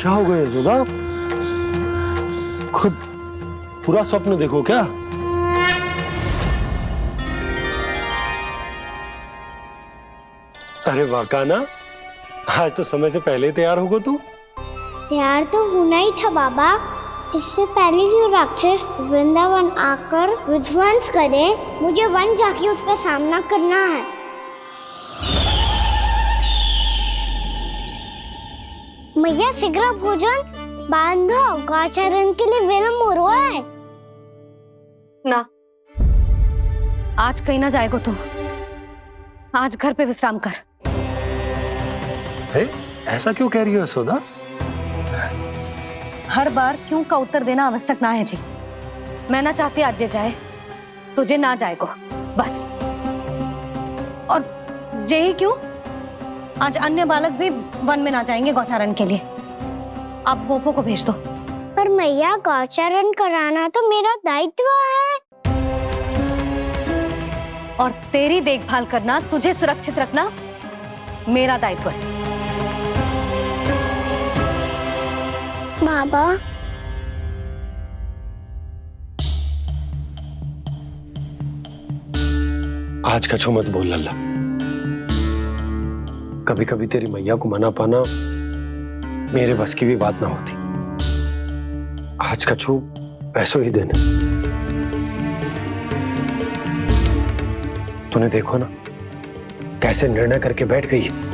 क्या हो गया यशोदा? खुद पूरा स्वप्न देखो क्या? अरे वाकाना, आज तो समय से पहले ही तैयार होगा तू। तैयार तो होना ही था बाबा। इससे पहले कि राक्षस वृंदावन आकर विध्वंस करे, मुझे वन जाके उसका सामना करना है। मैया शीघ्र भोजन बांधो, गौचरण के लिए विलंब हो रहा है। ना, आज कहीं ना जाएगो तुम। आज घर पे विश्राम कर। ऐसा क्यों कह रही हो यशोदा? हर बार क्यों का उत्तर देना आवश्यक ना है जी। मैं ना चाहती आज ये जाए, तुझे ना जाएगो बस। और जे ही क्यों, आज अन्य बालक भी वन में ना जाएंगे गौचारण के लिए। आप गोपो को भेज दो। पर मैया गौचरण कराना तो मेरा दायित्व है। और तेरी देखभाल करना, तुझे सुरक्षित रखना मेरा दायित्व है। बाबा, आज कछु मत बोल लल्ला। कभी कभी तेरी मैया को मना पाना मेरे बस की भी बात ना होती। आज कछु ऐसो ही दिन है। तूने देखो ना कैसे निर्णय करके बैठ गई है।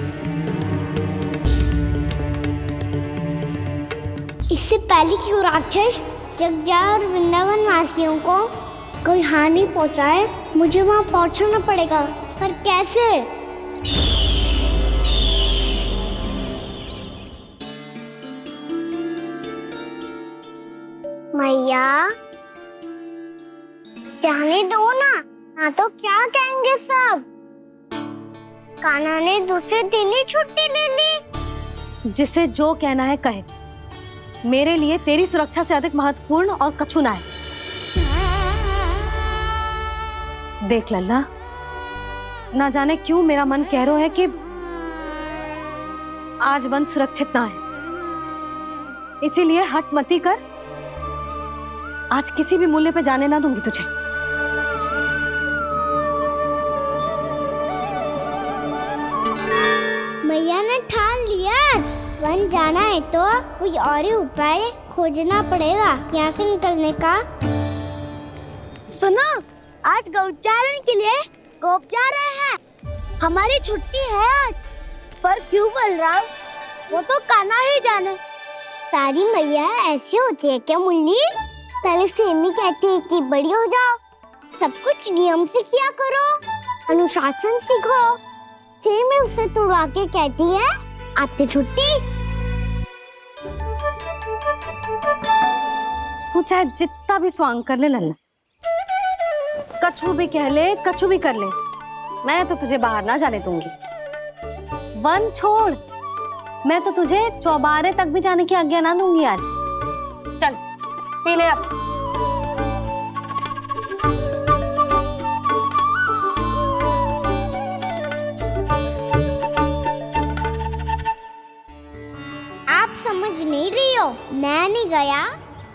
इससे पहले कि वो राक्षस जगजा और वृंदावन वासियों को कोई हानि पहुंचाए, मुझे वहां पहुंचना पड़ेगा। पर कैसे? मैया, जाने दो ना, हाँ तो क्या कहेंगे सब? कान्हा ने दूसरे दिन ही छुट्टी ले ली। जिसे जो कहना है कहे। मेरे लिए तेरी सुरक्षा से अधिक महत्वपूर्ण और कछु ना है। देख लल्ला, ना जाने क्यों मेरा मन कह रहा है कि आज वन सुरक्षित ना है। इसीलिए हट मती कर। आज किसी भी मूल्य पे जाने ना दूंगी तुझे। मैया ने ठान लिया, आज वन जाना है तो कोई और ही उपाय खोजना पड़ेगा यहाँ से निकलने का। सुनो, आज गौचारण के लिए गोप जा रहे हैं। हमारी छुट्टी है आज। पर क्यों बलराम? वो तो कान्हा ही जाने। सारी मैया ऐसी होती है क्या मुन्नी? पहले सेमी कहती है कि बड़ी हो जाओ, सब कुछ नियम से किया करो, अनुशासन सीखो। सेमी उसे तुड़वा के कहती है आपकी छुट्टी। तू चाहे जितना भी स्वांग कर ले लल्ला, कछु भी कह ले, कछु भी कर ले, मैं तो तुझे बाहर ना जाने दूंगी। वन छोड़, मैं तो तुझे चौबारे तक भी जाने की आज्ञा ना दूंगी आज। चल पी ले अब। आप समझ नहीं रही हो, मैं नहीं गया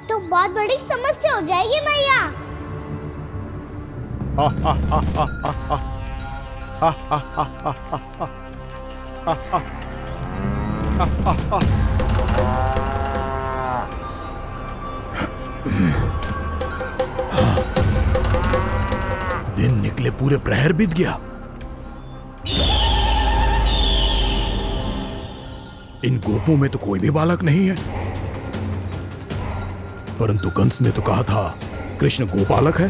तो बहुत बड़ी समस्या हो जाएगी मैया। दिन निकले पूरे प्रहर बीत गया। इन गोपों में तो कोई भी बालक नहीं है, परंतु कंस ने तो कहा था कृष्ण गोपालक है।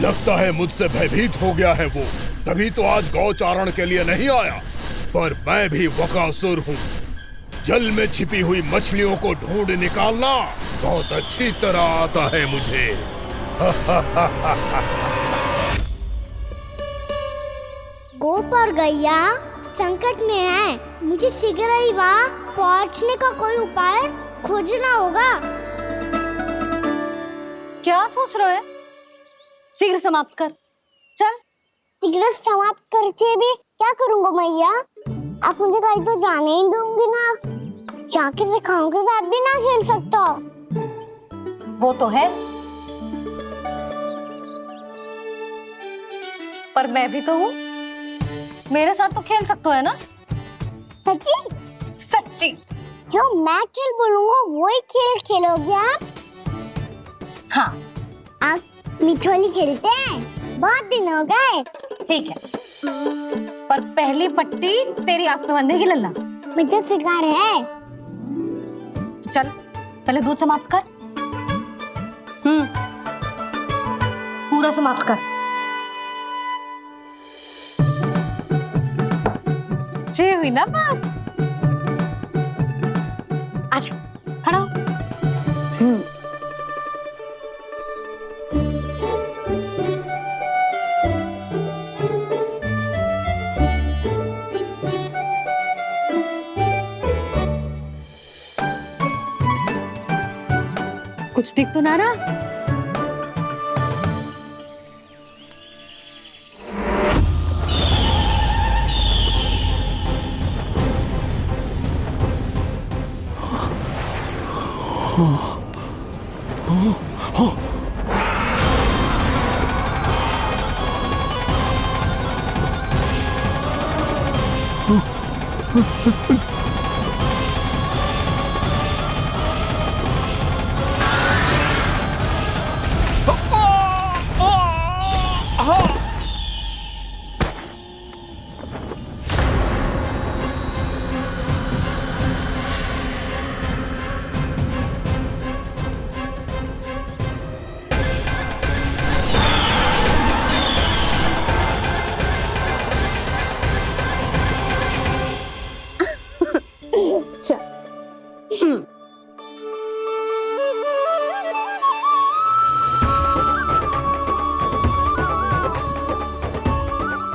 लगता है मुझसे भयभीत हो गया है वो, तभी तो आज गौचारण के लिए नहीं आया। पर मैं भी वकासुर हूँ। जल में छिपी हुई मछलियों को ढूंढ निकालना बहुत अच्छी तरह आता है मुझे। गोप और गैया संकट में है, मुझे शीघ्र ही वहाँ पहुँचने का कोई उपाय खोजना होगा। क्या सोच रहे हो? शीघ्र समाप्त कर। चल सिगरेट समाप्त करके भी क्या करूंगा मैया? आप मुझे कहीं तो जाने ही दूंगी ना। जाके सिखाओं के साथ भी ना खेल सकता। वो तो है, पर मैं भी तो हूँ, मेरे साथ तो खेल सकते हो है ना? सच्ची? सच्ची। जो मैं खेल बोलूंगा वही खेल खेलोगे आप? हाँ आप मिठोली खेलते हैं? बहुत दिन हो गए। ठीक है, पर पहली पट्टी तेरी आंख में बनने की लल्ला। मुझे शिकार है। चल पहले दूध समाप्त कर। पूरा समाप्त कर। जे हुई ना बात। आजा खड़ा हो। कुछ दिख तो ना रहा?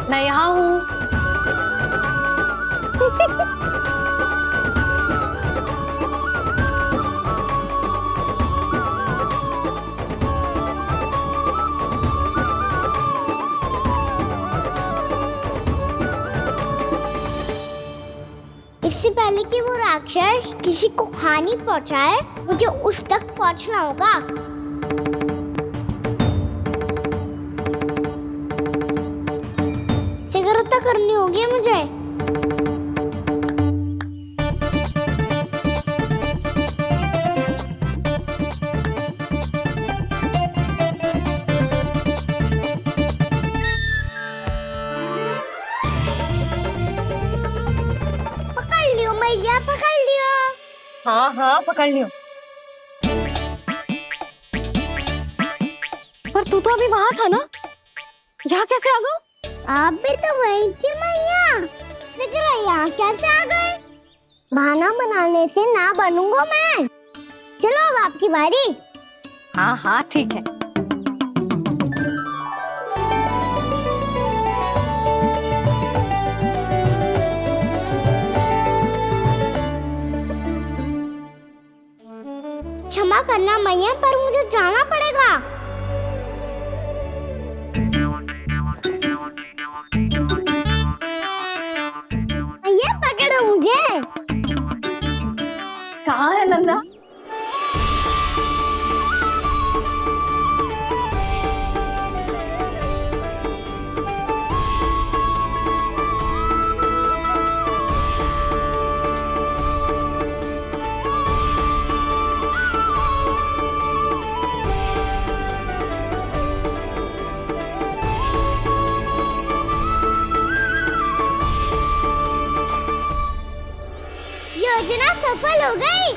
मैं यहाँ हूँ। इससे पहले कि वो राक्षस किसी को हानि पहुंचाए, मुझे उस तक पहुंचना होगा। सिगरेट करनी होगी मुझे। पकड़ लियो मैया, पकड़ लियो। हाँ हाँ पकड़ लियो। पर तू तो अभी वहां था ना, यहाँ कैसे आ गया? आप भी तो वही थी मैया। सिगरेट यहाँ कैसे आ गए? बहाना बनाने से ना बनूंगा मैं। चलो अब आपकी बारी। हाँ हाँ ठीक है। क्षमा करना मैया, पर मुझे जाना पड़ेगा। मैया पकड़ो मुझे। कहाँ है लल्ला? योजना सफल हो गई।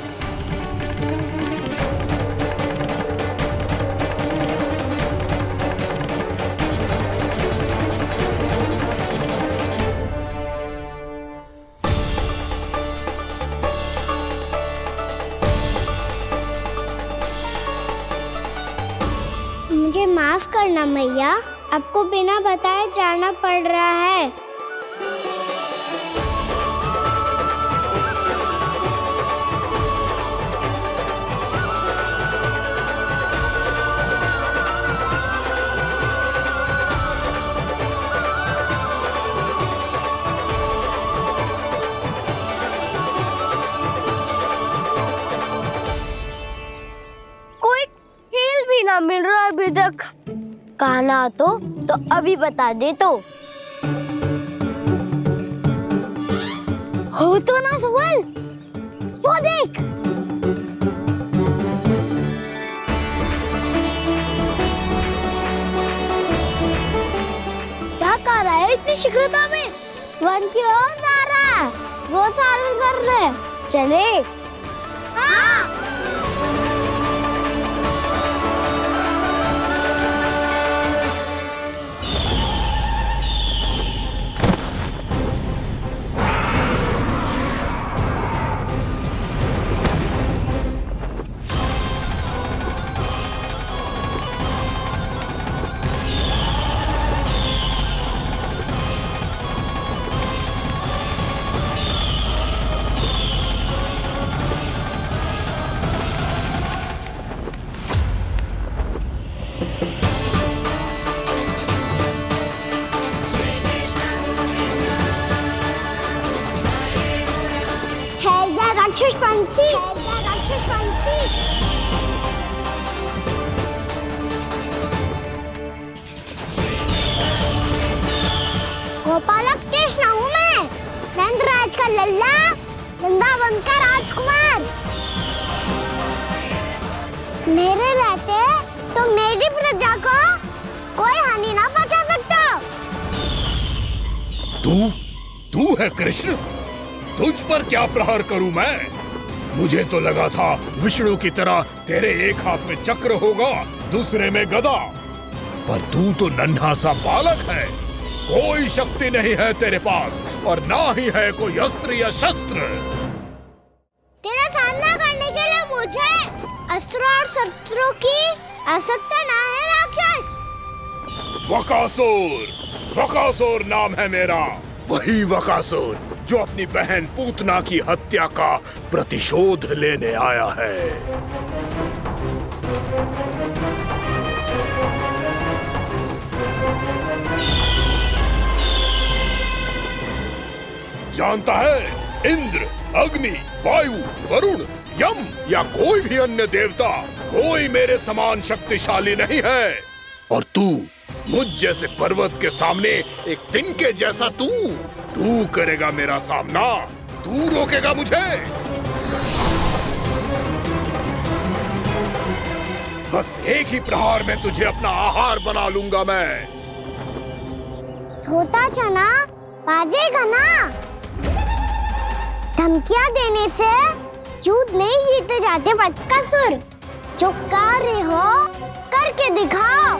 मुझे माफ करना मैया, आपको बिना बताए जाना पड़ रहा है। क्या मिल रहा है अभी तक? कहना तो अभी बता दे तो। हो तो ना सुबल, वो देख। क्या कर रहा है इतनी शीघ्रता में? वन की ओर जा रहा है, वो सारे कर रहे। चले। हाँ। राक्षस पंक्ति, राक्षस पंक्ति। गोपालक कृष्ण हूँ मैं, नंदराज का लल्ला, वृंदावन का राजकुमार। मेरे रहते तो मेरी प्रजा को कोई हानि ना पहुंचा सकता। तू है कृष्ण? तुझ पर क्या प्रहार करूं मैं? मुझे तो लगा था विष्णु की तरह तेरे एक हाथ में चक्र होगा, दूसरे में गदा, पर तू तो नन्हा सा बालक है। कोई शक्ति नहीं है तेरे पास और ना ही है कोई अस्त्र या शस्त्र। तेरा सामना करने के लिए मुझे अस्त्र और शस्त्रों की आवश्यकता ना है राक्षस। वकासुर नाम है मेरा, वही वकासुर जो अपनी बहन पूतना की हत्या का प्रतिशोध लेने आया है। जानता है, इंद्र, अग्नि, वायु, वरुण, यम या कोई भी अन्य देवता कोई मेरे समान शक्तिशाली नहीं है। और तू मुझ जैसे पर्वत के सामने एक तिनके जैसा तू करेगा मेरा सामना? तू रोकेगा मुझे? बस एक ही प्रहार में तुझे अपना आहार बना लूंगा मैं। छोटा चना बाजेगा ना। धमकियां देने से युद्ध नहीं जीते जाते बदकसूर। जो कार्य हो करके दिखाओ।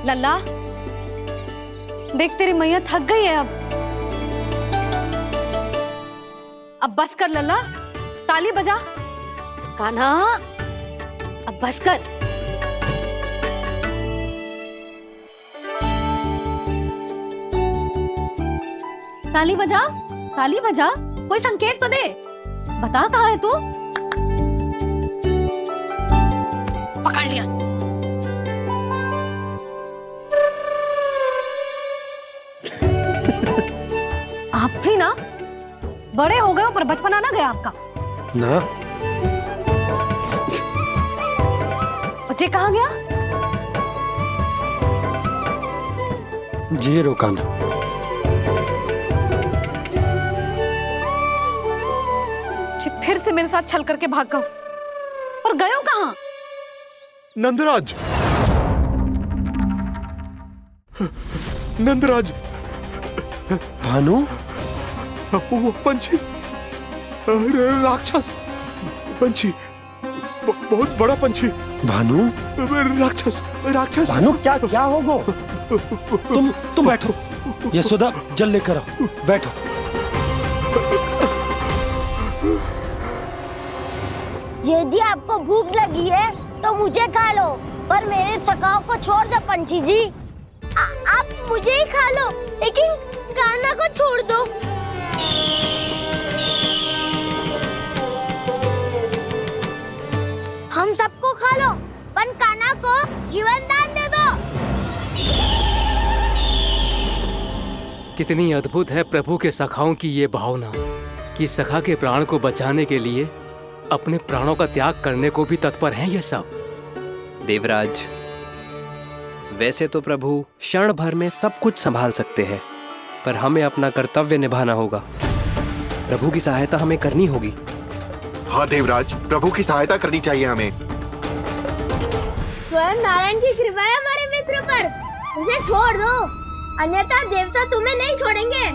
लल्ला, देख तेरी मैया थक गई है अब बस कर लल्ला, ताली बजा। कान्हा, अब बस कर। ताली बजा, ताली बजा, कोई संकेत तो दे। बता कहाँ है तू? पकड़ लिया। आप भी ना बड़े हो गए हो पर बचपना ना गया आपका ना। बच्चे कहाँ गया? जी रोकाना। फिर से मेरे साथ छल करके भाग गए और गए हो कहाँ? नंदराज, नंदराज, भानु, वो पंछी, राक्षस पंछी, बहुत बड़ा पंछी भानु, राक्षस राक्षस। भानु क्या होगा? तुम बैठो, यशोदा जल लेकर आओ, बैठो। यदि आपको भूख लगी है तो मुझे खा लो, पर मेरे सखाओं को छोड़ दो पंछी जी। आप मुझे ही खा लो, लेकिन कान्हा को छोड़ दो। हम सबको खा लो, पर कान्हा को जीवन दान दे दो। कितनी अद्भुत है प्रभु के सखाओं की ये भावना कि सखा के प्राण को बचाने के लिए अपने प्राणों का त्याग करने को भी तत्पर हैं ये सब। देवराज, वैसे तो प्रभु क्षण भर में सब कुछ संभाल सकते हैं, पर हमें अपना कर्तव्य निभाना होगा। प्रभु की सहायता हमें करनी होगी। हाँ देवराज, प्रभु की सहायता करनी चाहिए हमें। स्वयं नारायण की कृपा है हमारे मित्र पर, उसे छोड़ दो, अन्यथा देवता तुम्हें नहीं छोड़ेंगे।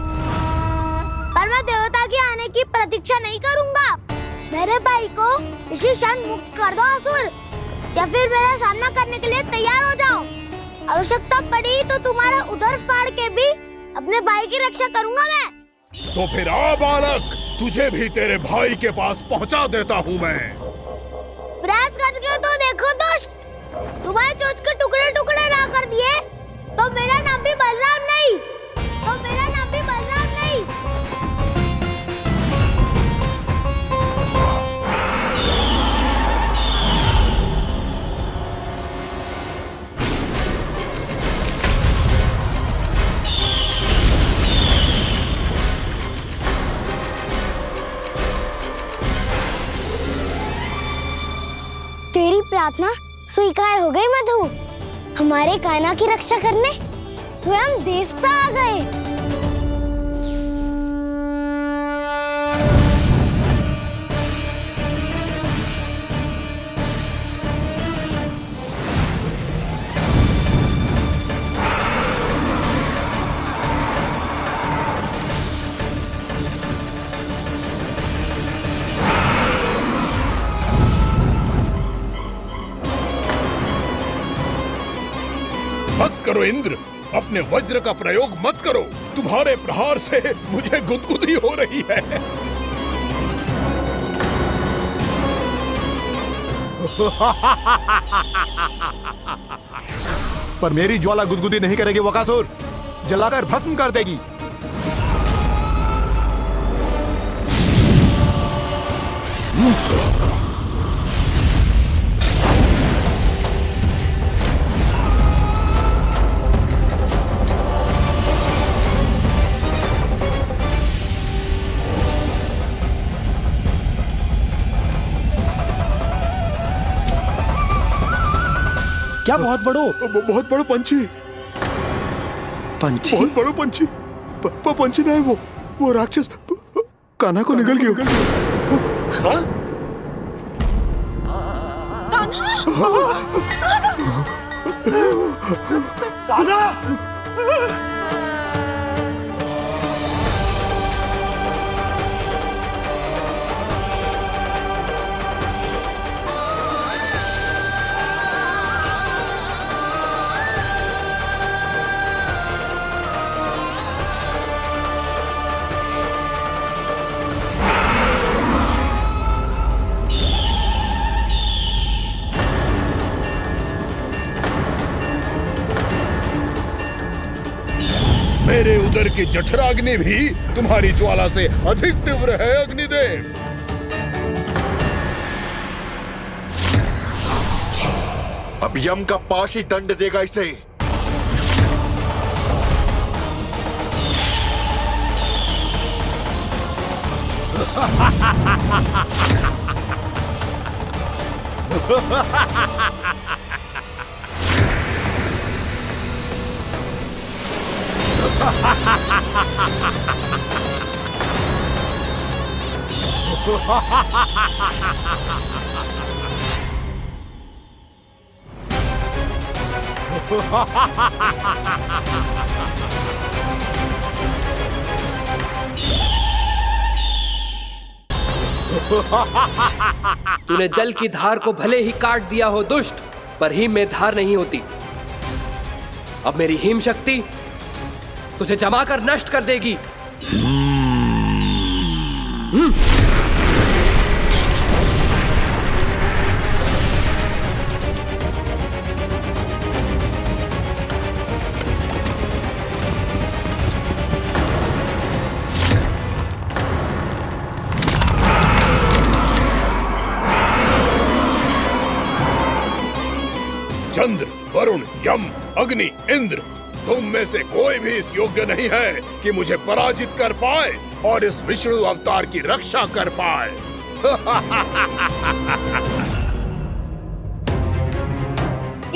पर मैं देवता के आने की प्रतीक्षा नहीं करूंगा। मेरे भाई को इसी क्षण मुक्त कर दो असुर, या फिर मेरा सामना करने के लिए तैयार हो जाओ। आवश्यकता पड़ी तो तुम्हारा उधर फाड़ के भी अपने भाई की रक्षा करूंगा मैं। तो फिर आ बालक, तुझे भी तेरे भाई के पास पहुंचा देता हूँ मैं। प्रयास करके तो देखो दोस्त, तुम्हारे चोंच के टुकड़े टुकड़े ना कर दिए तो मेरा नाम भी बलराम नहीं, तो मेरा नाम भी बलराम नहीं। तेरी प्रार्थना स्वीकार हो गई मधु। हमारे कान्हा की रक्षा करने स्वयं देवता आ गए। बस करो इंद्र, अपने वज्र का प्रयोग मत करो। तुम्हारे प्रहार से मुझे गुदगुदी हो रही है। पर मेरी ज्वाला गुदगुदी नहीं करेगी वकासुर, जलाकर भस्म कर देगी। क्या बहुत बड़ो? बहुत बड़ा पंछी। पंछी? बहुत बड़ा पंछी। पंछी नहीं, वो राक्षस कान्हा को निगल गया। हाँ? कान्हा! मेरे उदर की जठराग्नि भी तुम्हारी ज्वाला से अधिक तीव्र है अग्निदेव। अब यम का पाशी दंड देगा इसे। तूने जल की धार को भले ही काट दिया हो दुष्ट, पर हिम में धार नहीं होती। अब मेरी हिम शक्ति तुझे जमा कर नष्ट कर देगी। चंद्र, वरुण, यम, अग्नि, इंद्र, तुम में से कोई भी इस योग्य नहीं है कि मुझे पराजित कर पाए और इस विष्णु अवतार की रक्षा कर पाए।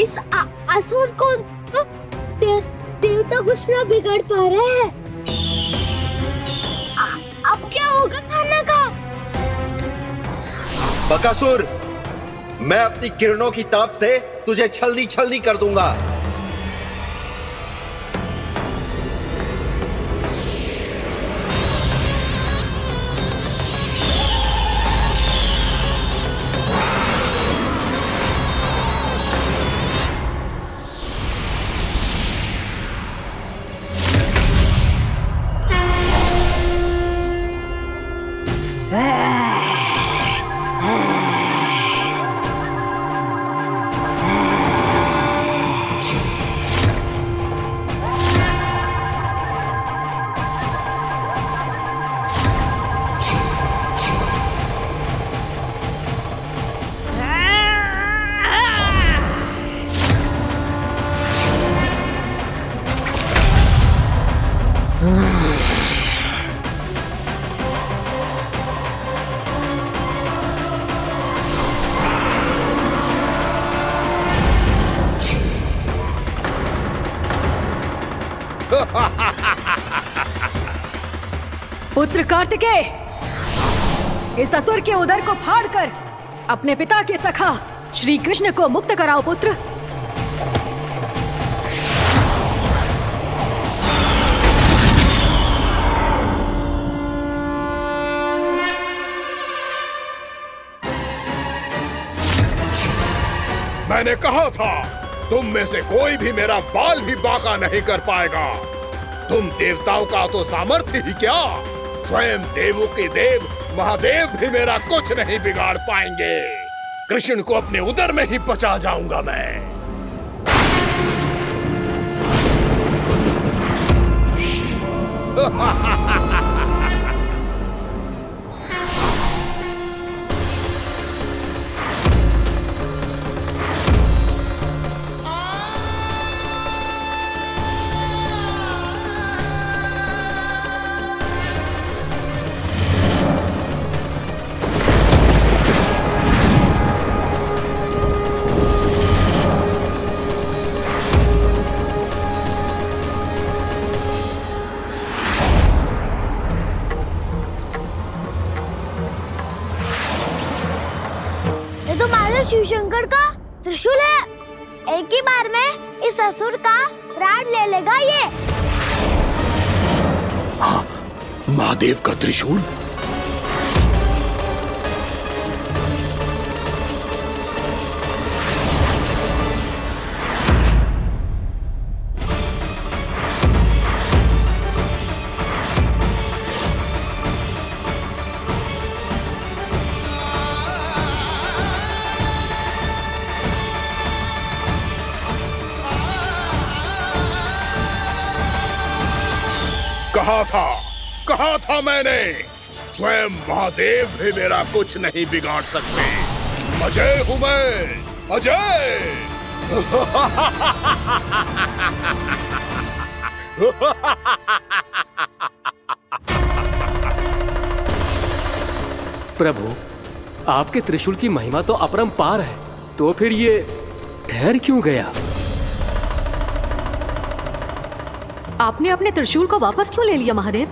इस असुर को तो देवता कुछ ना बिगाड़ पा रहे हैं। अब क्या होगा खाना का? बकासुर, मैं अपनी किरणों की ताप से तुझे छल्दी छल्दी कर दूंगा। पुत्र कार्तिकेय, इस असुर के उदर को फाड़कर अपने पिता के सखा श्री कृष्ण को मुक्त कराओ पुत्र। मैंने कहा था, तुम में से कोई भी मेरा बाल भी बांका नहीं कर पाएगा। तुम देवताओं का तो सामर्थ्य ही क्या, स्वयं देवों के देव महादेव भी मेरा कुछ नहीं बिगाड़ पाएंगे। कृष्ण को अपने उदर में ही पचा जाऊंगा मैं। शिव शंकर का त्रिशूल है। एक ही बार में इस असुर का प्राण ले लेगा ये। हाँ, महादेव का त्रिशूल। कहा था मैंने, स्वयं महादेव भी मेरा कुछ नहीं बिगाड़ सकते। अजय हूं मैं, अजय। प्रभु, आपके त्रिशूल की महिमा तो अपरंपार है, तो फिर ये ठहर क्यों गया? आपने अपने त्रिशूल को वापस क्यों ले लिया महादेव?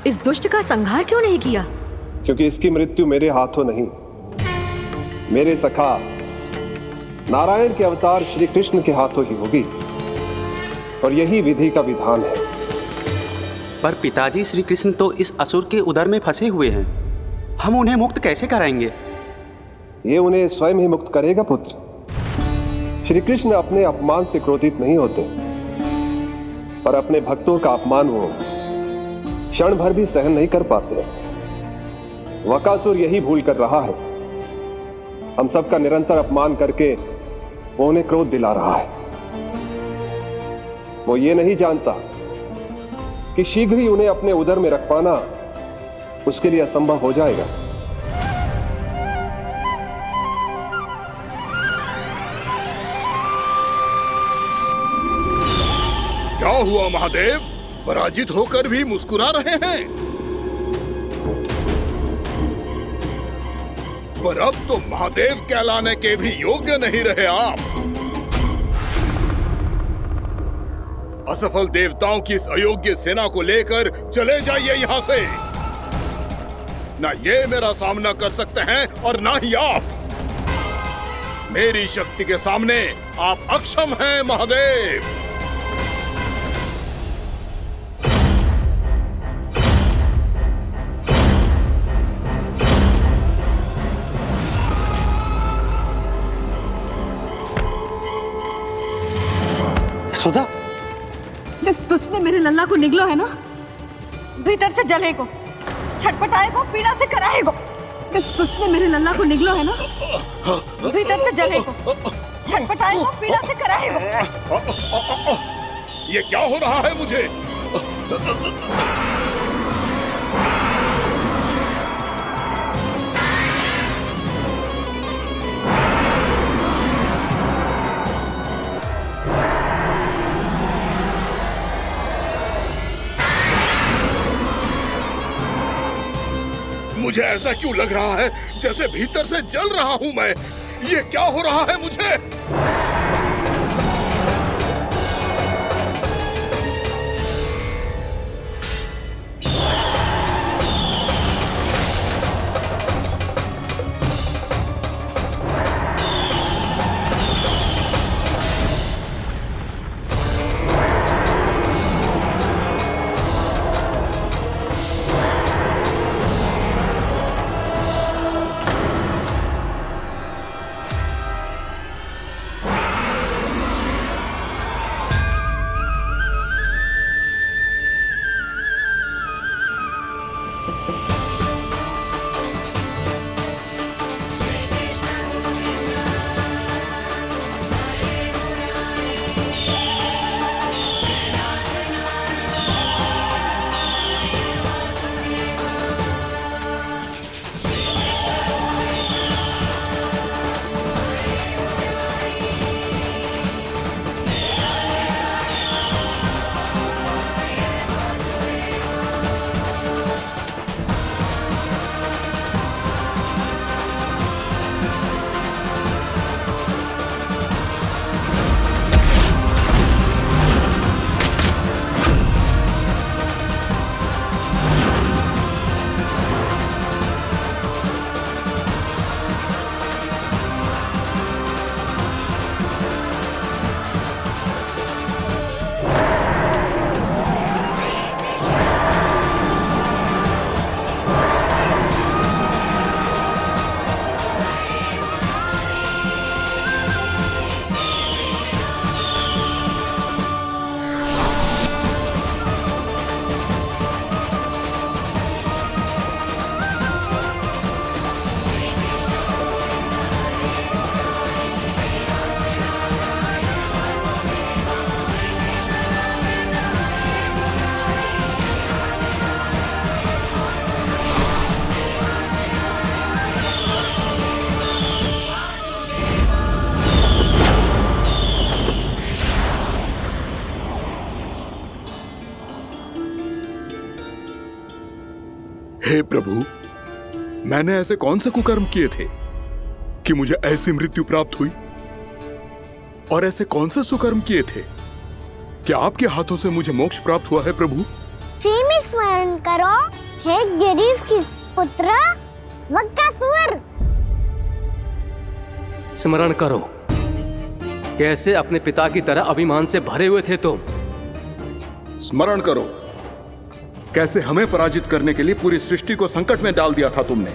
इस दुष्ट का संहार क्यों नहीं किया? क्योंकि इसकी मृत्यु मेरे हाथों नहीं, मेरे सखा नारायण के अवतार श्री कृष्ण के हाथों ही होगी, और यही विधि का विधान है। पर पिताजी, श्री कृष्ण तो इस असुर के उदर में फंसे हुए हैं। हम उन्हें मुक्त कैसे कराएंगे? ये उन्हें स्वयं ही मुक्त करेगा पुत्र। श्री कृष्ण अपने अपमान से क्रोधित नहीं होते, पर अपने भक्तों का अपमान वो क्षण भर भी सहन नहीं कर पाते। वकासुर यही भूल कर रहा है। हम सबका निरंतर अपमान करके वो उन्हें क्रोध दिला रहा है। वो ये नहीं जानता कि शीघ्र ही उन्हें अपने उदर में रख पाना उसके लिए असंभव हो जाएगा। क्या हुआ महादेव? पराजित होकर भी मुस्कुरा रहे हैं। पर अब तो महादेव कहलाने के भी योग्य नहीं रहे आप। असफल देवताओं की इस अयोग्य सेना को लेकर चले जाइए यहां से। ना ये मेरा सामना कर सकते हैं और ना ही आप। मेरी शक्ति के सामने आप अक्षम हैं महादेव। सुधा, जिस दुष्ट ने मेरे लल्ला को निगलो है ना, भीतर से जलेगो, छटपटाएगो, पीड़ा से कराएगो। जिस दुष्ट ने मेरे लल्ला को निगलो है ना, भीतर से जलेगो, छटपटाएगो, पीड़ा से कराएगो। ये क्या हो रहा है मुझे? मुझे ऐसा क्यों लग रहा है जैसे भीतर से जल रहा हूं मैं? ये क्या हो रहा है मुझे? हे प्रभु, मैंने ऐसे कौन से कुकर्म किए थे कि मुझे ऐसी मृत्यु प्राप्त हुई? और ऐसे कौन से सुकर्म किए थे कि आपके हाथों से मुझे मोक्ष प्राप्त हुआ है प्रभु? में स्मरण करो, हे गिरीश की पुत्र वकासुर। स्मरण करो, कैसे अपने पिता की तरह अभिमान से भरे हुए थे तुम। स्मरण करो, कैसे हमें पराजित करने के लिए पूरी सृष्टि को संकट में डाल दिया था तुमने,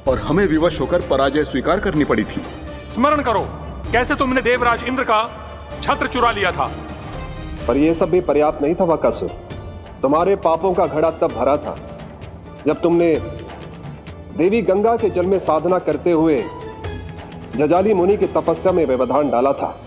और हमें विवश होकर पराजय स्वीकार करनी पड़ी थी। स्मरण करो कैसे तुमने देवराज इंद्र का छत्र चुरा लिया था। पर यह सब भी पर्याप्त नहीं था वकासुर। तुम्हारे पापों का घड़ा तब भरा था जब तुमने देवी गंगा के जल में साधना करते हुए जजाली मुनि की तपस्या में व्यवधान डाला था।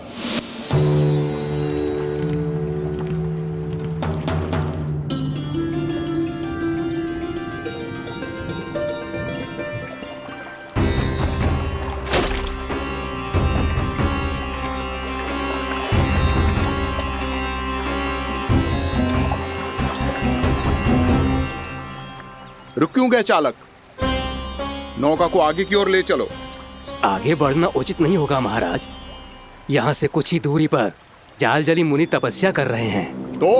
रुक क्यों गए चालक? नौका को आगे की ओर ले चलो। आगे बढ़ना उचित नहीं होगा महाराज। यहाँ से कुछ ही दूरी पर जालजली मुनि तपस्या कर रहे हैं। तो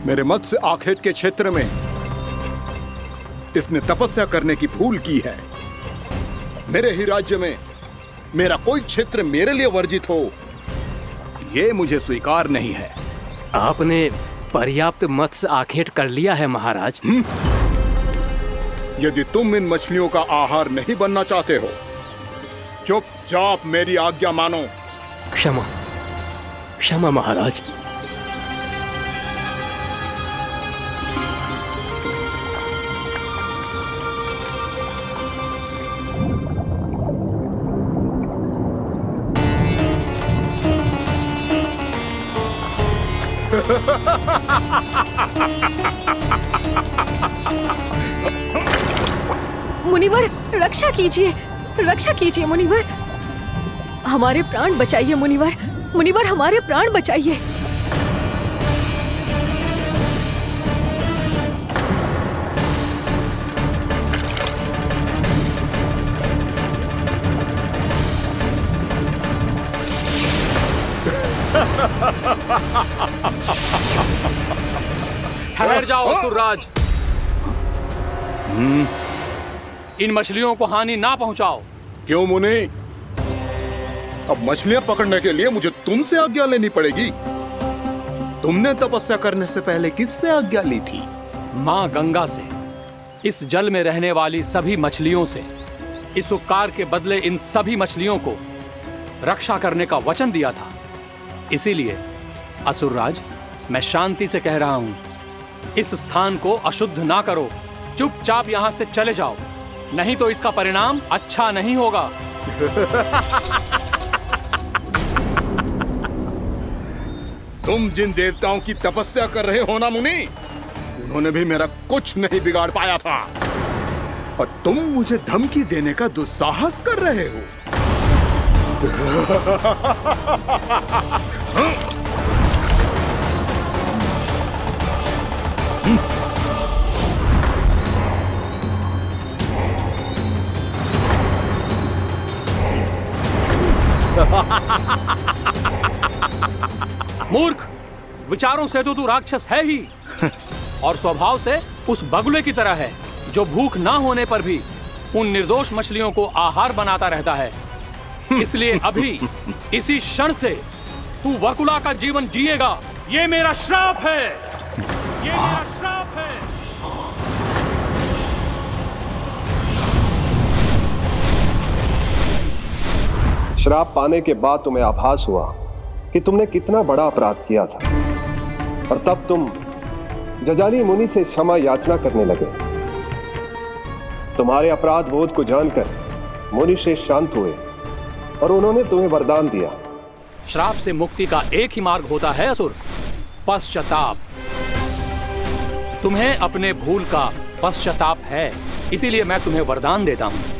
मेरे मत्स्य आखेट के क्षेत्र में इसने तपस्या करने की भूल की है। मेरे ही राज्य में मेरा कोई क्षेत्र मेरे लिए वर्जित हो, यह मुझे स्वीकार नहीं है। आपने पर्याप्त मत्स्य आखेट कर लिया है महाराज। यदि तुम इन मछलियों का आहार नहीं बनना चाहते हो, चुपचाप मेरी आज्ञा मानो। क्षमा क्षमा महाराज। मुनिवर रक्षा कीजिए मुनिवर, हमारे प्राण बचाइए मुनिवर, मुनिवर हमारे प्राण बचाइए। ठहर जाओ असुरराज, इन मछलियों को हानि ना पहुंचाओ। क्यों मुनि? अब मछलियां पकड़ने के लिए मुझे तुमसे आज्ञा लेनी पड़ेगी। तुमने तपस्या करने से पहले किससे आज्ञा ली थी? मां गंगा से, इस जल में रहने वाली सभी मछलियों से। इस उपकार के बदले इन सभी मछलियों को रक्षा करने का वचन दिया था। इसीलिए असुरराज, मैं शांति से कह रहा हूं, इस स्थान को अशुद्ध ना करो। चुपचाप यहां से चले जाओ, नहीं तो इसका परिणाम अच्छा नहीं होगा। तुम जिन देवताओं की तपस्या कर रहे हो ना मुनि, उन्होंने भी मेरा कुछ नहीं बिगाड़ पाया था, और तुम मुझे धमकी देने का दुस्साहस कर रहे हो। मूर्ख, विचारों से तो तू राक्षस है ही, और स्वभाव से उस बगुले की तरह है जो भूख ना होने पर भी उन निर्दोष मछलियों को आहार बनाता रहता है। इसलिए अभी इसी क्षण से तू वकुला का जीवन जिएगा। ये मेरा श्राप है, ये मेरा श्राप है। श्राप पाने के बाद तुम्हें आभास हुआ कि तुमने कितना बड़ा अपराध किया था, और तब तुम जजाली मुनि से क्षमा याचना करने लगे। तुम्हारे अपराध बोध को जानकर मुनि श्रेष्ठ शांत हुए और उन्होंने तुम्हें वरदान दिया। श्राप से मुक्ति का एक ही मार्ग होता है असुर, पश्चाताप। तुम्हें अपने भूल का पश्चाताप है, इसीलिए मैं तुम्हें वरदान देता हूं।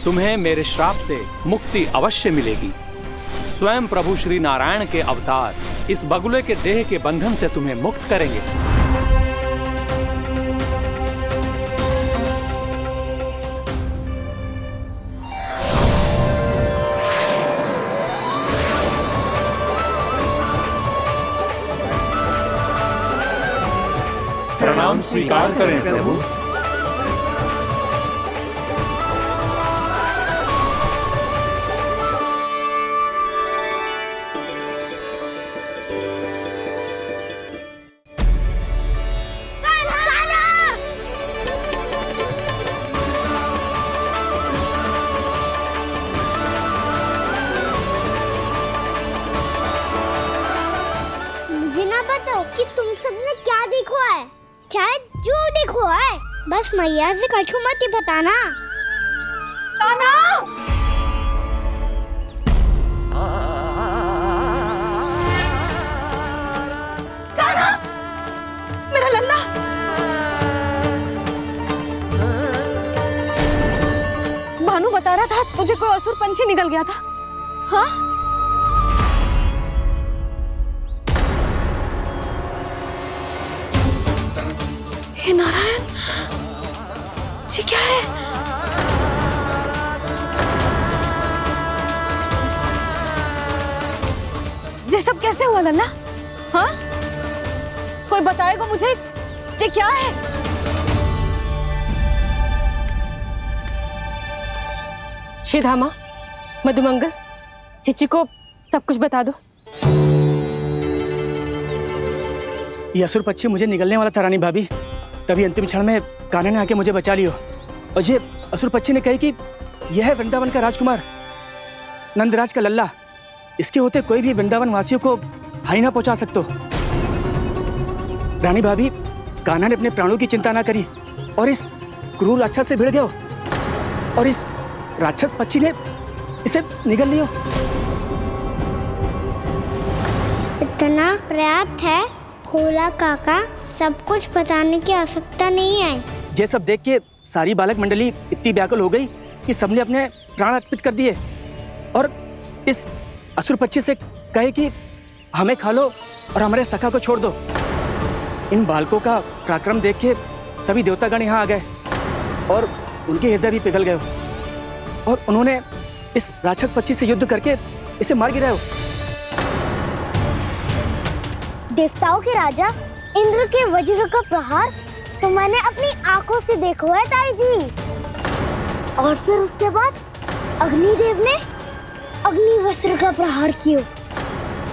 तुम्हें मेरे श्राप से मुक्ति अवश्य मिलेगी। स्वयं प्रभु श्री नारायण के अवतार इस बगुले के देह के बंधन से तुम्हें मुक्त करेंगे। प्रणाम स्वीकार करें प्रभु। शायद जो देखो है, बस मैया से कछु मत ही बताना। कान्हा! कान्हा! मेरा लल्ला! भानु बता रहा था तुझे कोई असुर पंछी निकल गया था। हाँ? हे नारायण, ये क्या है? ये सब कैसे हुआ लल्ला? हाँ? कोई बताएगा मुझे ये क्या है? श्रीधामा, मधुमंगल, चिची को सब कुछ बता दो। ये असुर पक्षी मुझे निकलने वाला था रानी भाभी, तभी अंतिम क्षण में कान्हा ने आके मुझे बचा लियो। और ये असुर पक्षी ने कही कि यह है वृंदावन का राजकुमार, नंदराज का लल्ला। इसके होते कोई भी वृंदावन वासियों को हानि ना पहुंचा सकते। रानी भाभी, कान्हा ने अपने प्राणों की चिंता ना करी और इस क्रूर राक्षस से भिड़ गयो और इस राक्षस पक्षी ने इसे निगल लियो। इतना पर्याप्त है भोला काका, सब कुछ बताने की आवश्यकता नहीं है। ये सब देख के सारी बालक मंडली इतनी व्याकुल हो गई कि सबने अपने प्राण अर्पित कर दिए और इस असुर पक्षी से कहे कि हमें खा लो और हमारे सखा को छोड़ दो। इन बालकों का पराक्रम देख के सभी देवतागण यहाँ आ गए और उनके हृदय भी पिघल गए और उन्होंने इस राक्षस पक्षी से युद्ध करके इसे मार गिराया। देवताओं के राजा इंद्र के वज्र का प्रहार तो मैंने अपनी आंखों से देखा है ताई जी। और फिर उसके बाद अग्निदेव ने अग्निवस्त्र का प्रहार किया।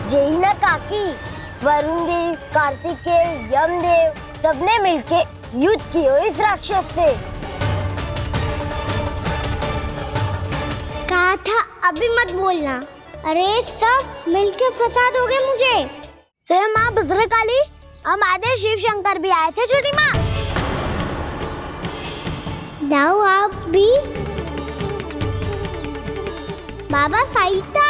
जय ना काकी, वरुण देव, कार्तिकेय, यमदेव सबने मिलके युद्ध किया इस राक्षस से। कहा था अभी मत बोलना। अरे सब मिलके फंसा दोगे मुझे। सर माँ भद्रकाली, हम आदे शिव शंकर भी आए थे छोटी माँ। जाओ आप भी। बाबा साईता,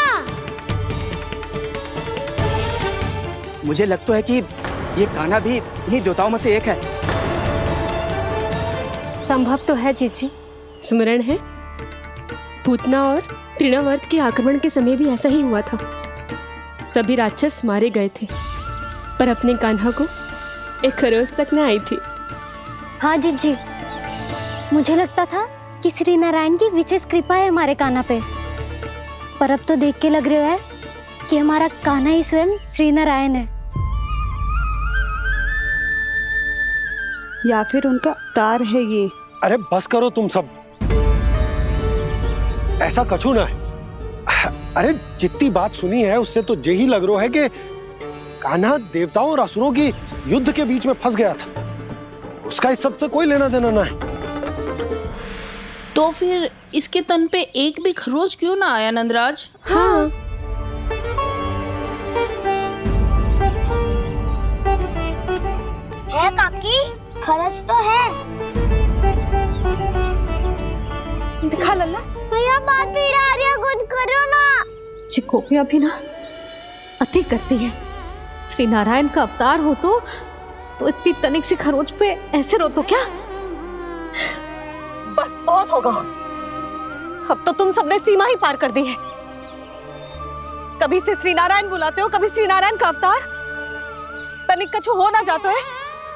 मुझे लगता है कि ये कान्हा भी इन्हीं देवताओं में से एक है। संभव तो है चीची। स्मरण है, पूतना और तृणावर्त के आक्रमण के समय भी ऐसा ही हुआ था। सभी राक्षस मारे गए थे, पर अपने कान्हा को एक खरोच तक न आई थी। हाँ जीजी, मुझे लगता था कि श्री नारायण की विशेष कृपा है हमारे कान्हा पे, पर अब तो देख के लग रहा है कि हमारा कान्हा ही स्वयं श्री नारायण है। या फिर उनका अवतार है ये। अरे बस करो तुम सब, ऐसा कछु ना है। अरे जितनी बात सुनी है उससे तो यही लग रहा है कि कान्हा देवताओं और असुरों की युद्ध के बीच में फंस गया था। उसका इस सब से कोई लेना देना ना है। तो फिर इसके तन पे एक भी खरोच क्यों ना आया नंदराज? हाँ, है काकी, खरच तो है। दिखा लल्ला। भैया बात पीड़ा आ रही है, कुछ करो ना। चिकोपिया भी ना अति करती है। श्री नारायण का अवतार हो तो इतनी तनिक सी खरोच पे ऐसे रो तो क्या? बस बहुत होगा। अब तो तुम सबने सीमा ही पार कर दी है। कभी से श्री नारायण बुलाते हो, कभी श्री नारायण का अवतार। तनिक कछु हो ना जाता है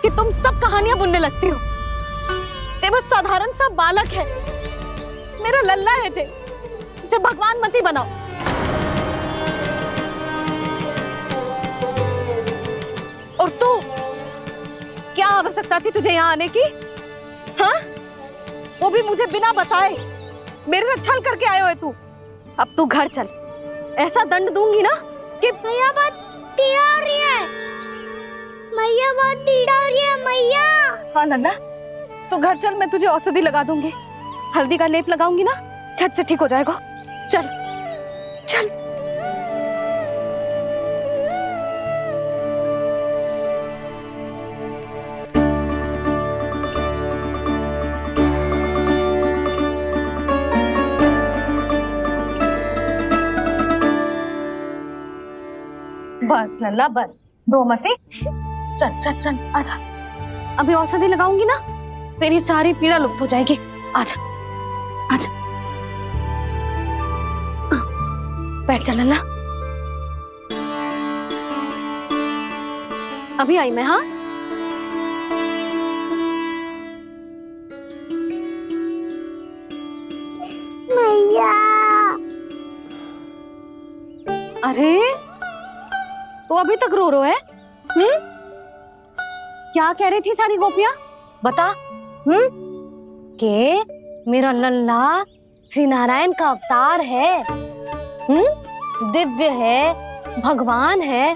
कि तुम सब कहानियां बुनने लगती हो। जे बस साधारण सा बालक है, मेरा लल्ला है जे भगवान मत ही बनाओ। और तू, क्या आवश्यकता थी तुझे यहाँ आने की? हाँ, वो भी मुझे बिना बताए मेरे साथ छल करके आए हो तू। अब तू घर चल, ऐसा दंड दूंगी ना कि मैया बहुत पीड़ा हो रही है। मैया बहुत पीड़ा हो रही है मैया। हाँ नन्ना, तू घर चल, मैं तुझे औषधि लगा दूंगी। हल्दी का लेप लगाऊंगी ना, झट से ठीक हो जाएगा। चल चल। बस लल्ला बस, रो मत। चल चल चल आजा, अभी औषधि लगाऊंगी ना तेरी सारी पीड़ा लुप्त हो जाएगी। आजा आजा, बैठ जा लल्ला। अभी आई मैं। हाँ मैया। अरे तो अभी तक रो रो है? क्या कह रही थी सारी गोपियां? बता। के मेरा लल्ला श्री नारायण का अवतार है, दिव्य है, भगवान है।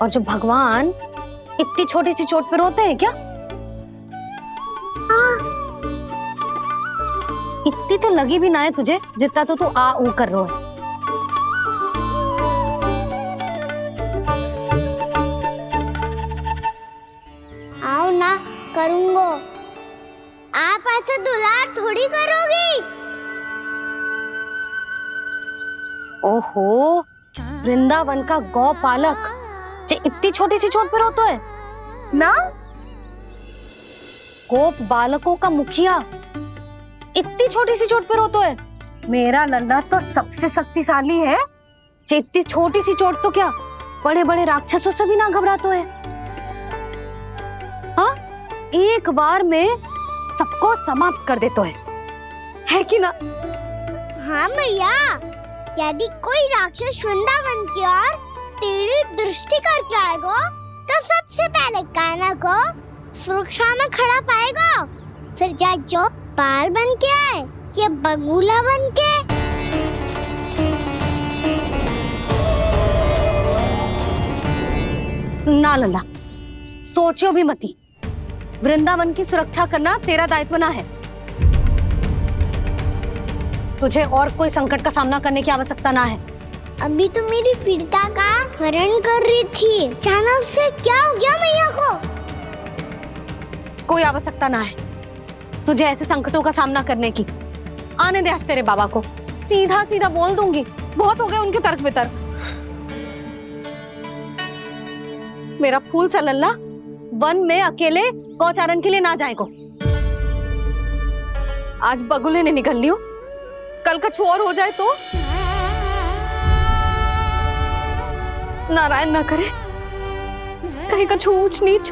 और जो भगवान इतनी छोटी सी चोट पे रोते हैं क्या? इतनी तो लगी भी ना है तुझे जितना तो तू आ ऊ कर रो है। आओ ना करूंगो। आप ऐसे दुलार थोड़ी करोगी। ओहो, वृंदावन का गौपालक जो इतनी छोटी सी चोट पे रोता है ना? गोप बालकों का मुखिया इतनी छोटी सी चोट पे रोता है? मेरा लल्ला तो सबसे शक्तिशाली है। इतनी छोटी सी चोट तो क्या बड़े बड़े राक्षसों से भी ना घबराता है। हाँ, एक बार में सबको समाप्त कर देता है कि ना? हाँ मैया, यदि कोई राक्षस वृंदावन की ओर तेरी दृष्टि करके आएगा तो सबसे पहले कान्हा को सुरक्षा में खड़ा पाएगा, फिर चाहे जो बाल बन के आए या बगुला बन के। ना लल्ला, सोचो भी मती। वृंदावन की सुरक्षा करना तेरा दायित्व ना है। तुझे और कोई संकट का सामना करने की आवश्यकता ना है। अभी तो मेरी पीड़िता का हरण कर रही थी, अचानक से क्या हो गया मैया को? कोई आवश्यकता ना है तुझे ऐसे संकटों का सामना करने की। आने दे आज तेरे बाबा को, सीधा सीधा बोल दूंगी। बहुत हो गए उनके तर्क वितर्क। मेरा फूल सा लल्ला वन में अकेले गौचारण के लिए ना जाए को। आज बगुले ने निकल लियो, कल का और हो जाए तो? नारायण ना करे, कहीं कछु ऊंच नीच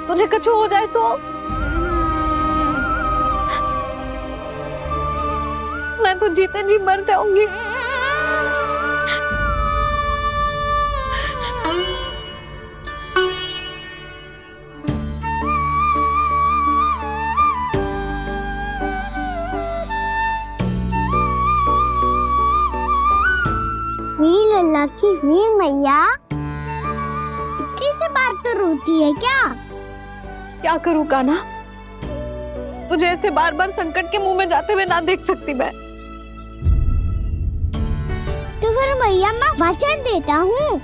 तुझे कछु हो जाए तो? मैं तो जीते जी मर जाऊंगी। लल्ला की वीर मैया इतनी से बात तो रोती है क्या? क्या करूं कान्हा, तुझे ऐसे बार बार संकट के मुंह में जाते हुए ना देख सकती मैं। तो फिर मैया मैं वचन देता हूँ,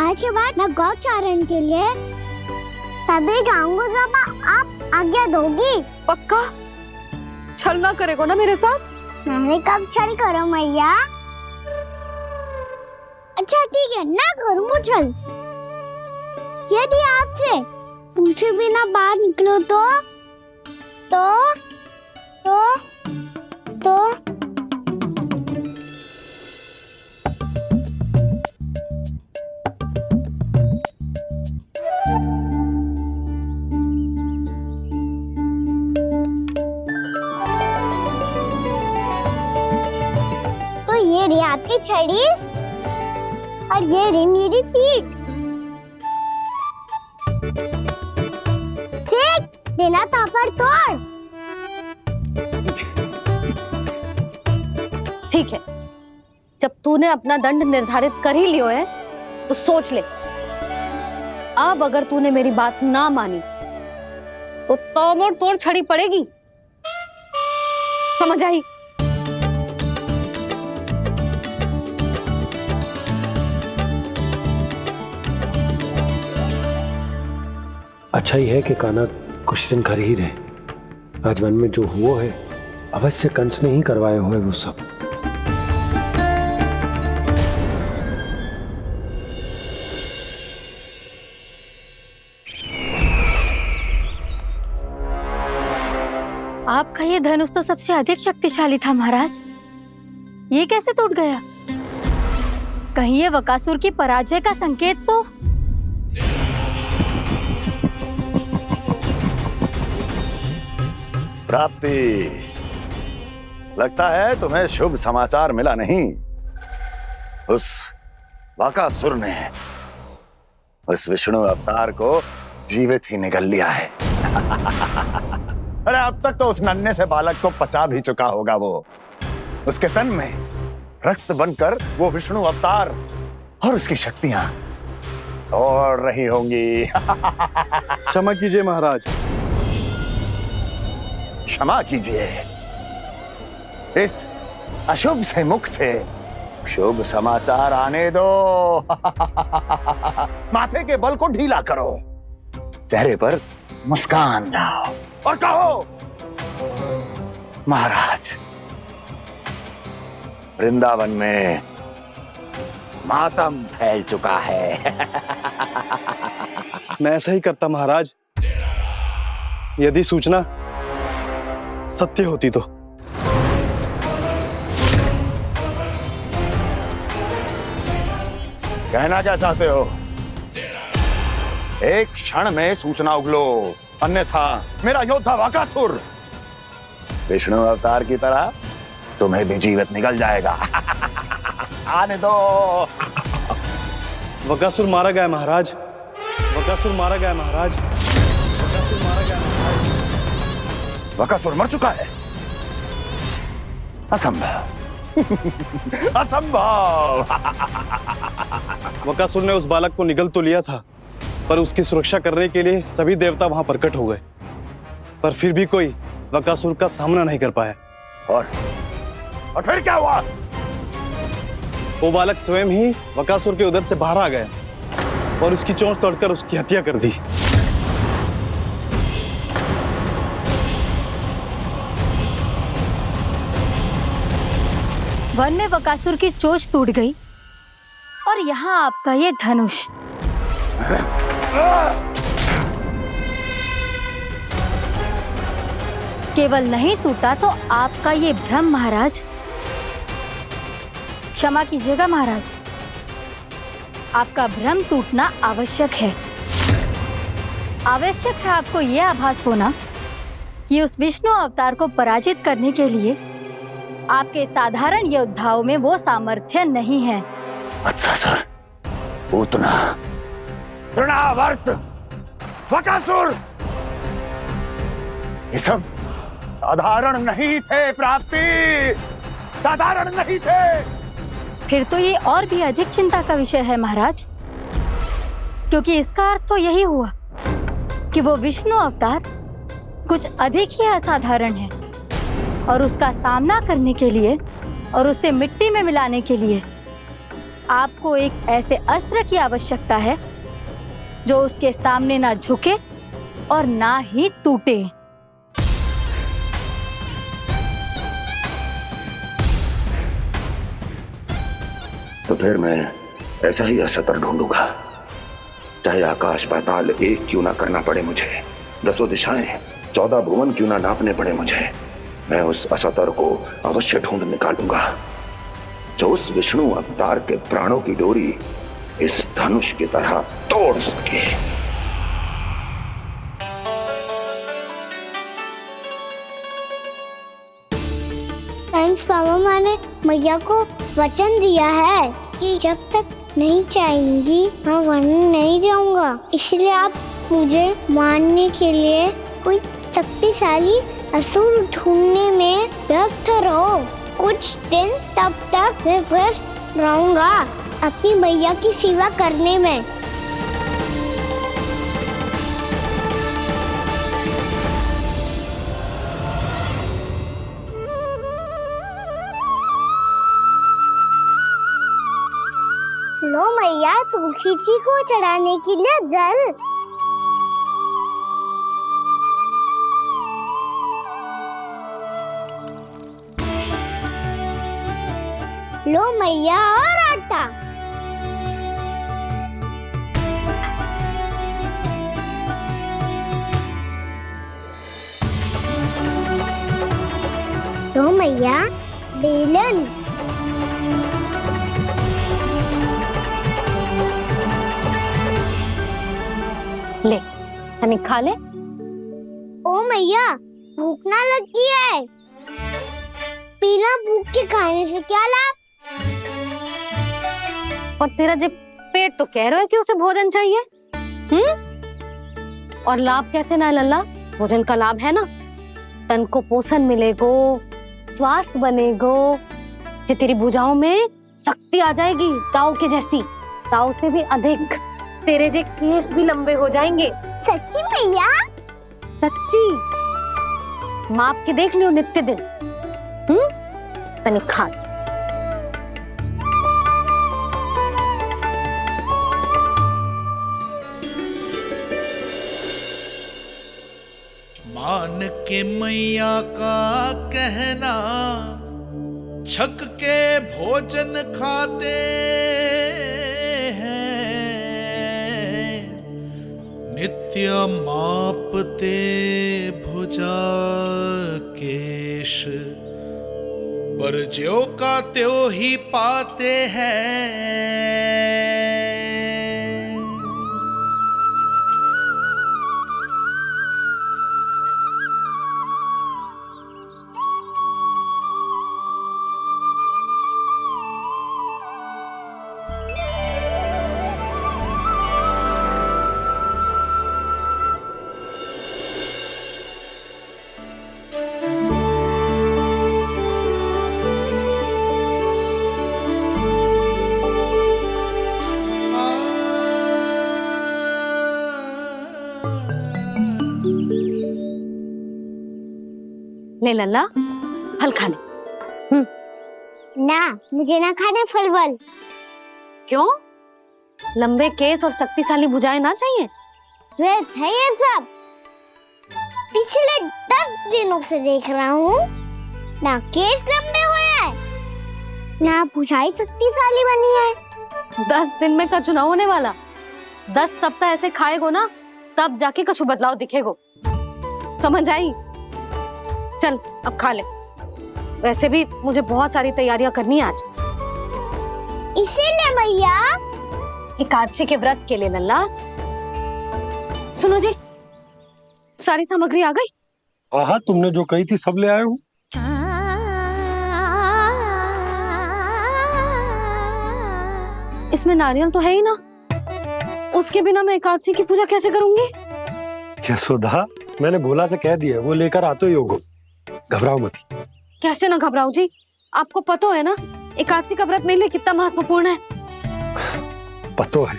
आज के बाद मैं गौचारण के लिए तभी जाऊंगा जब आप आज्ञा दोगी। पक्का? छल ना करेगा ना मेरे साथ? मैंने कब छल करो मैया? अच्छा ठीक है, ना करूँगा छल। यदि आपसे पूछे बिना बाहर निकलो तो ये रही आपकी छड़ी और ये रही मेरी पीठ। ठीक, बिना तापर तोड़। ठीक है, जब तूने अपना दंड निर्धारित कर ही लियो है तो सोच ले, अब अगर तूने मेरी बात ना मानी तो तोड़ तोड़ छड़ी पड़ेगी। समझ आई? अच्छा ही है कि कान्हा कुछ दिन घर ही रहे। आज वन में जो हुआ है अवश्य कंस ने ही करवाया हुआ है वो सब। आपका ये धनुष तो सबसे अधिक शक्तिशाली था महाराज, ये कैसे टूट गया? कहीं ये बकासुर की पराजय का संकेत तो? प्राप्ति, लगता है तुम्हें शुभ समाचार मिला नहीं। उस बकासुर ने उस विष्णु अवतार को जीवित ही निगल लिया है। अरे अब तक तो उस नन्हे से बालक को पचा भी चुका होगा वो। उसके तन में रक्त बनकर वो विष्णु अवतार और उसकी शक्तियां दौड़ रही होंगी। क्षमा कीजिए महाराज। क्षमा कीजिए। इस अशुभ से मुख से शुभ समाचार आने दो। माथे के बल को ढीला करो, चेहरे पर मुस्कान लाओ और कहो, महाराज, वृंदावन में मातम फैल चुका है। मैं ऐसा ही करता महाराज, यदि सूचना सत्य होती तो। कहना क्या चाहते हो? एक क्षण में सूचना उगलो, अन्यथा मेरा योद्धा बकासुर विष्णु अवतार की तरह तुम्हें भी जीवित निगल जाएगा। आने दो। बकासुर मारा गया महाराज, बकासुर मारा गया महाराज, बकासुर मारा गया महाराज। बकासुर मर चुका है? असंभव। असंभव। बकासुर ने उस बालक को निगल तो लिया था, पर उसकी सुरक्षा करने के लिए सभी देवता वहां प्रकट हो गए, पर फिर भी कोई बकासुर का सामना नहीं कर पाया। और फिर क्या हुआ? वो बालक स्वयं ही बकासुर के उदर से बाहर आ गया और उसकी चोंच तोड़कर उसकी हत्या कर दी। वन में बकासुर की चोंच टूट गई और यहाँ आपका ये धनुष। केवल नहीं टूटा तो आपका ये भ्रम महाराज। क्षमा कीजिएगा महाराज, आपका भ्रम टूटना आवश्यक है। आवश्यक है आपको यह आभास होना कि उस विष्णु अवतार को पराजित करने के लिए आपके साधारण योद्धाओं में वो सामर्थ्य नहीं है। अच्छा सर, पूतना, तृणावर्त, बकासुर, ये सब साधारण नहीं थे प्राप्ति, साधारण नहीं थे। फिर तो ये और भी अधिक चिंता का विषय है महाराज, क्योंकि इसका अर्थ तो यही हुआ कि वो विष्णु अवतार कुछ अधिक ही असाधारण है और उसका सामना करने के लिए और उसे मिट्टी में मिलाने के लिए आपको एक ऐसे अस्त्र की आवश्यकता है जो उसके सामने ना झुके और ना ही टूटे। तो फिर मैं ऐसा ही असतर ढूंढूंगा, चाहे आकाश पाताल एक क्यों ना करना पड़े मुझे, 10 दिशाएं 14 भुवन क्यों ना नापने पड़े मुझे। मैं उस असतर को अवश्य ढूंढ निकालूंगा जो उस विष्णु अवतार के प्राणों की डोरी इस धनुष की तरह तोड़ सके। थैंक्स पापा, मैंने मैया को वचन दिया है कि जब तक नहीं चाहेंगी मैं वन नहीं जाऊंगा, इसलिए आप मुझे मारने के लिए कोई शक्तिशाली असुर ढूंढने में व्यस्त रहो। कुछ दिन तब तक मैं व्यस्त रहूंगा अपनी मैया की सेवा करने में। लो मैया, तुलसी जी को चढ़ाने के लिए जल। लो मैया, और आटा। तो मैया बेलन। ले तनिक खा ले। ओ मैया भूख ना लगी है। बिना भूख के खाने से क्या लाभ? और तेरा जब पेट तो कह रहा है कि उसे भोजन चाहिए। और लाभ कैसे ना है लल्ला? भोजन का लाभ है ना, तन को पोषण मिलेगो, स्वास्थ्य बनेगो, जे तेरी भुजाओं में शक्ति आ जाएगी ताऊ के जैसी, ताऊ से भी अधिक। तेरे जे केस भी लंबे हो जाएंगे। सच्ची मैया? सच्ची। माप के देख लियो नित्य दिन। तनिक खा। मान के मैया का कहना, छक के भोजन खाते हैं, नित्य मापते भुजा केश, पर ज्यो का त्यों ही पाते हैं। ले लल्ला फल खा ले। ना, मुझे ना खाने फल वल। क्यों? लंबे केस और शक्तिशाली भुजाएं ना चाहिए? व्यर्थ है ये सब। पिछले 10 दिनों से देख रहा हूँ, ना केस लंबे हुए हैं, ना भुजाएं शक्तिशाली बनी है। 10 दिन में कछु ना होने वाला। 10 सप्ताह ऐसे खाएगो ना, तब जाके कछु बदलाव दिखेगो। समझ आई? चल अब खा ले। वैसे भी मुझे बहुत सारी तैयारियां करनी है आज। इसीलिए भैया एकादशी के व्रत के लिए लल्ला। सुनो जी, सारी सामग्री आ गई? हाँ, तुमने जो कही थी सब ले आए हूँ। इसमें नारियल तो है ही ना, उसके बिना मैं एकादशी की पूजा कैसे करूंगी? यशोदा, मैंने भोला से कह दिया, वो लेकर आते ही होगो। घबराओ मत। कैसे ना घबराओ जी, आपको पता है ना एकादशी का व्रत मेरे लिए कितना महत्वपूर्ण है। पतो है।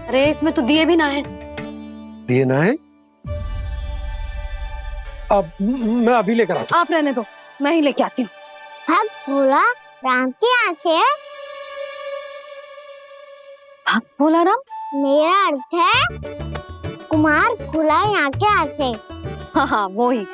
अरे इसमें तो दिए भी ना है। दिए ना है? अब मैं अभी लेकर आता हूँ। आप रहने दो, मैं ही लेके आती हूँ। भक्त भोला राम के यहाँ से है। भक्त भोला राम? मेरा अर्थ है कुमार भोला यहाँ के यहाँ से। हाँ हाँ वो ही।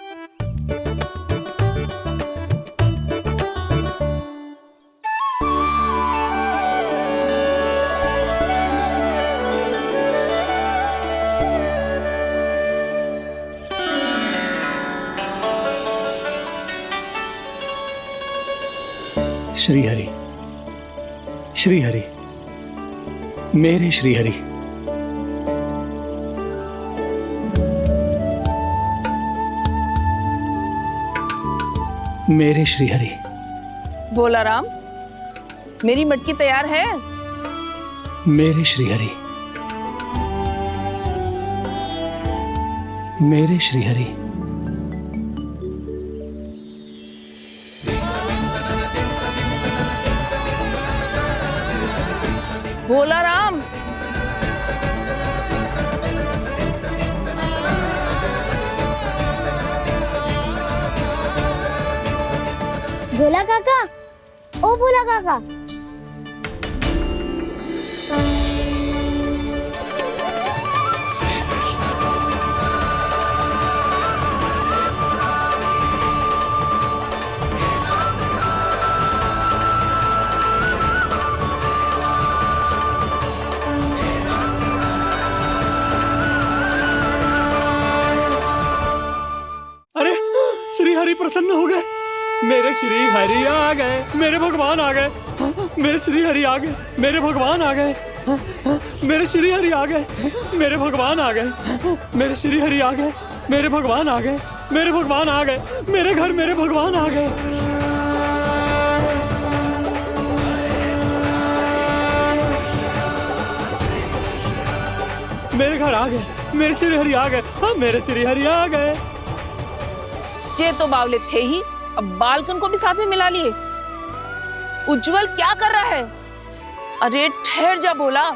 श्री हरि, श्री हरि, मेरे श्री हरि। मेरे श्री हरि। भोला राम, मेरी मटकी तैयार है? मेरे श्री हरि। मेरे श्री हरि। भोला राम, भोला काका, ओ भोला काका, हरि प्रसन्न हो गए। मेरे श्री हरि आ गए, मेरे भगवान आ गए। मेरे श्री हरि आ गए, मेरे भगवान आ गए। मेरे श्री हरि आ गए, मेरे भगवान आ गए। मेरे श्री हरि आ गए, मेरे भगवान आ गए। मेरे भगवान आ गए, मेरे घर मेरे भगवान आ गए। मेरे घर आ गए, मेरे श्री हरि आ गए। हाँ, मेरे श्री हरि आ गए। जे तो बावले थे ही, अब बालकन को भी साथ में मिला लिए। उज्जवल क्या कर रहा है? अरे ठहर जा बोला।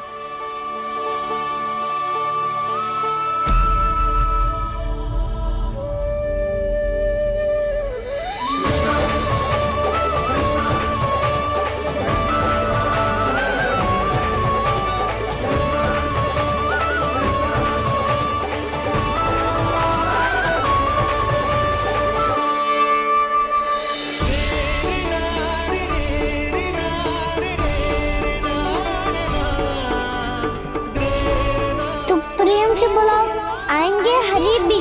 प्रेम से बुलाओ, आएंगे हरि भी।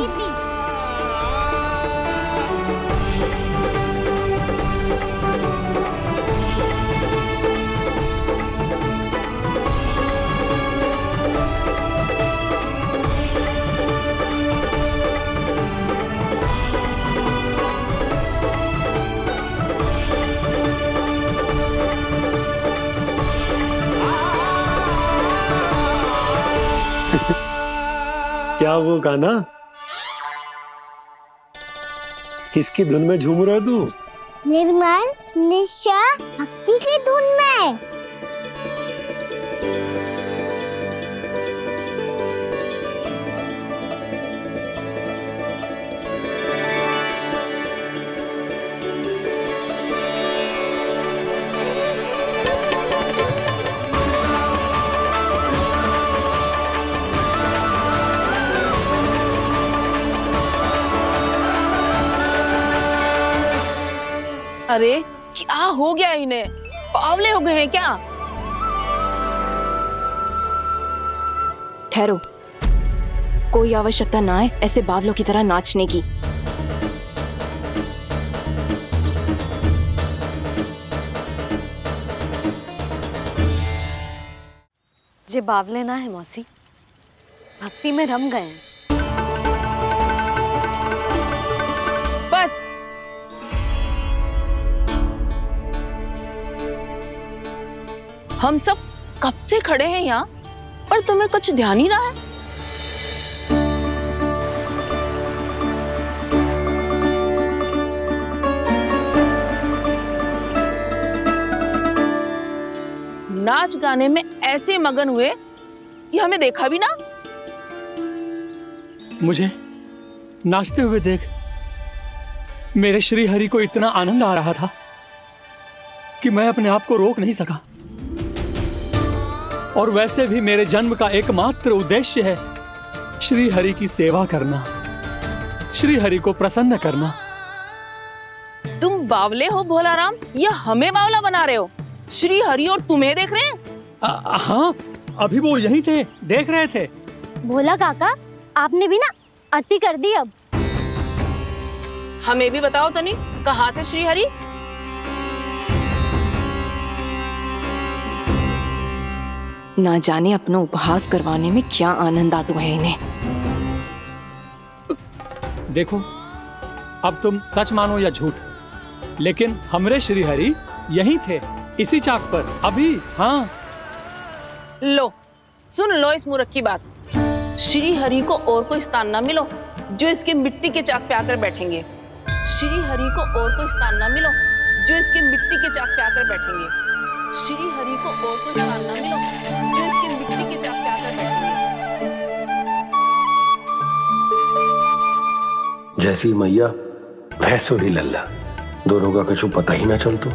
क्या वो गाना? किसकी धुन में झूम रहा तू? निर्मल निशा भक्ति की धुन में। अरे क्या हो गया इन्हें? बावले हो गए हैं क्या? ठहरो, कोई आवश्यकता ना है ऐसे बावलों की तरह नाचने की। जे बावले ना है मौसी, भक्ति में रम गए हैं। बस हम सब कब से खड़े हैं यहाँ, पर तुम्हें कुछ ध्यान ही ना है। नाच गाने में ऐसे मगन हुए कि हमें देखा भी ना। मुझे नाचते हुए देख मेरे श्री हरि को इतना आनंद आ रहा था कि मैं अपने आप को रोक नहीं सका। और वैसे भी मेरे जन्म का एकमात्र उद्देश्य है श्री हरि की सेवा करना, श्री हरि को प्रसन्न करना। तुम बावले हो भोलाराम, या हमें बावला बना रहे हो? श्री हरि और तुम्हें देख रहे हैं? हाँ, अभी वो यहीं थे, देख रहे थे। भोला काका, आपने भी ना अति कर दी। अब हमें भी बताओ तो नहीं, कहाँ थे श्री हरि? ना जाने अपना उपहास करवाने में क्या आनंद आता है इन्हें। देखो, अब तुम सच मानो या झूठ, लेकिन हमरे श्री हरि यहीं थे, इसी चाक पर अभी। हाँ, लो सुन लो इस मूर्ख की बात। श्री हरि को और कोई स्थान ना मिलो जो इसके मिट्टी के चाक पे आकर बैठेंगे। श्री हरि को और कोई स्थान ना मिलो जो इसके मिट्टी के चाक पे आकर बैठेंगे। श्री हरि को और कोई स्थान ना मिलो जो इसके मिट्टी के चाक पे आकर बैठेंगे। जैसी मैया भैंसो ही लल्ला, दोनों का कुछ पता ही ना चल तो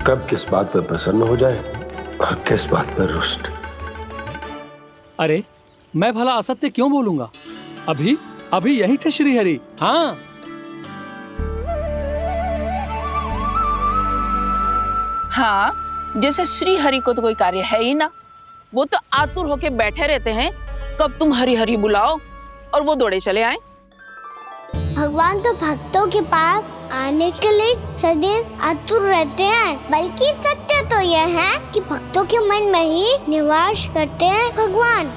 कब किस बात पर प्रसन्न हो जाए और किस बात पर रुष्ट। अरे मैं भला असत्य क्यों बोलूंगा? अभी अभी यही थे श्री हरि। हाँ, हाँ, जैसे श्री हरि को तो कोई कार्य है ही ना। वो तो आतुर होके बैठे रहते हैं कब तुम हरि हरि बुलाओ और वो दौड़े चले आए। भगवान तो भक्तों के पास आने के लिए सदैव आतुर रहते हैं। बल्कि सत्य तो यह है कि भक्तों के मन में ही निवास करते हैं भगवान।